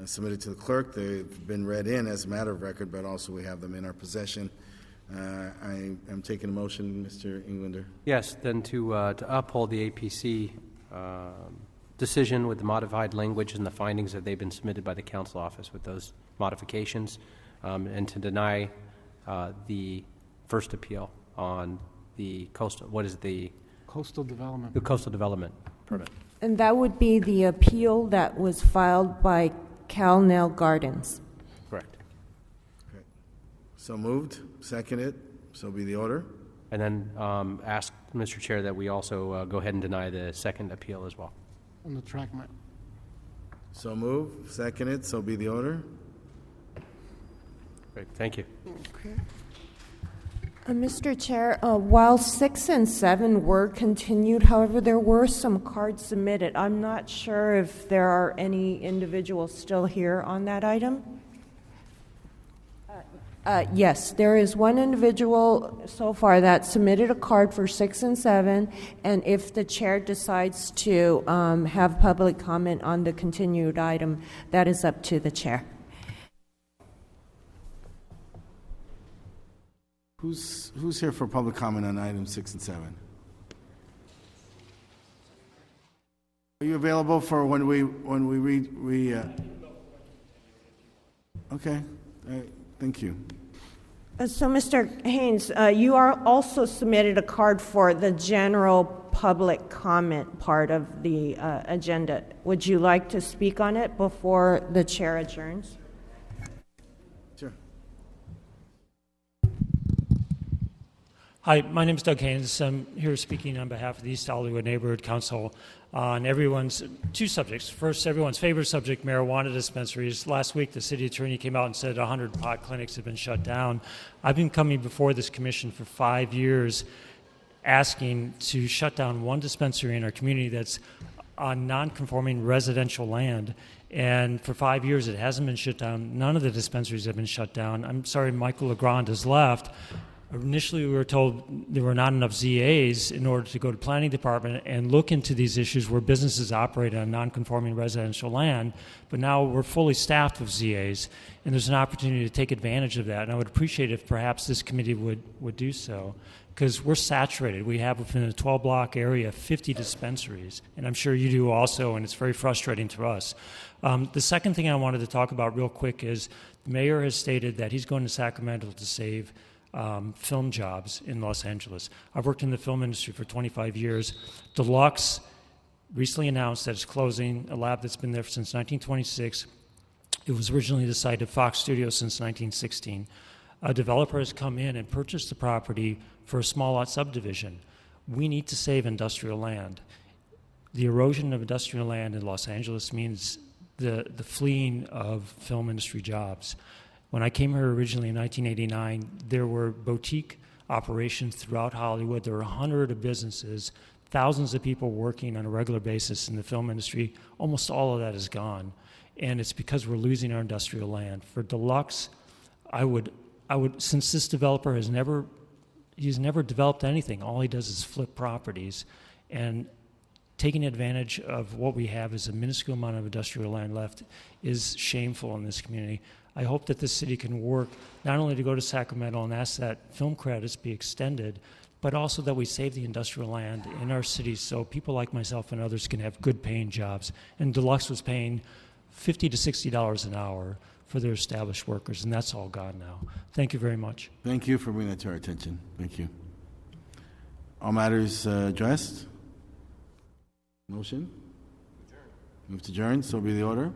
submitted to the clerk. They've been read in as a matter of record, but also we have them in our possession. I am taking a motion, Mr. Englander. Yes, then to uphold the APC decision with the modified language and the findings that they've been submitted by the council office with those modifications, and to deny the first appeal on the coastal. What is the coastal development? The coastal development permit. And that would be the appeal that was filed by Calnell Gardens. Correct. Okay. So moved. Seconded. So be the order. And then ask, Mr. Chair, that we also go ahead and deny the second appeal as well. On the track map. So moved. Seconded. So be the order. Great. Thank you. Okay. Mr. Chair, while 6 and 7 were continued, however, there were some cards submitted. I'm not sure if there are any individuals still here on that item. Yes, there is one individual so far that submitted a card for 6 and 7, and if the chair decides to have public comment on the continued item, that is up to the chair. Who's here for public comment on items 6 and 7? Are you available for when we read? Okay. Thank you. So, Mr. Haynes, you are also submitted a card for the general public comment part of the agenda. Would you like to speak on it before the chair adjourns? Sure. Hi, my name is Doug Haynes. I'm here speaking on behalf of the East Hollywood Neighborhood Council on everyone's 2 subjects. First, everyone's favorite subject, marijuana dispensaries. Last week, the city attorney came out and said 100 pot clinics have been shut down. I've been coming before this commission for 5 years asking to shut down one dispensary in our community that's on non-conforming residential land. And for 5 years, it hasn't been shut down. None of the dispensaries have been shut down. I'm sorry Michael Legrand has left. Initially, we were told there were not enough ZAs in order to go to planning department and look into these issues where businesses operate on non-conforming residential land. But now we're fully staffed with ZAs, and there's an opportunity to take advantage of that. And I would appreciate if perhaps this committee would do so, because we're saturated. We have within a 12-block area 50 dispensaries, and I'm sure you do also, and it's very frustrating to us. The second thing I wanted to talk about real quick is the mayor has stated that he's going to Sacramento to save film jobs in Los Angeles. I've worked in the film industry for 25 years. Deluxe recently announced that it's closing, a lab that's been there since 1926. It was originally the site of Fox Studios since 1916. A developer has come in and purchased the property for a small lot subdivision. We need to save industrial land. The erosion of industrial land in Los Angeles means the fleeing of film industry jobs. When I came here originally in 1989, there were boutique operations throughout Hollywood. There were 100 businesses, thousands of people working on a regular basis in the film industry. Almost all of that is gone, and it's because we're losing our industrial land. For Deluxe, I would, since this developer he's never developed anything. All he does is flip properties, and taking advantage of what we have is a minuscule amount of industrial land left is shameful in this community. I hope that the city can work not only to go to Sacramento and ask that film credits be extended, but also that we save the industrial land in our cities so people like myself and others can have good paying jobs. And Deluxe was paying $50 to $60 an hour for their established workers, and that's all gone now. Thank you very much. Thank you for bringing that to our attention. Thank you. All matters addressed? Motion? Move to adjourn, so be the order.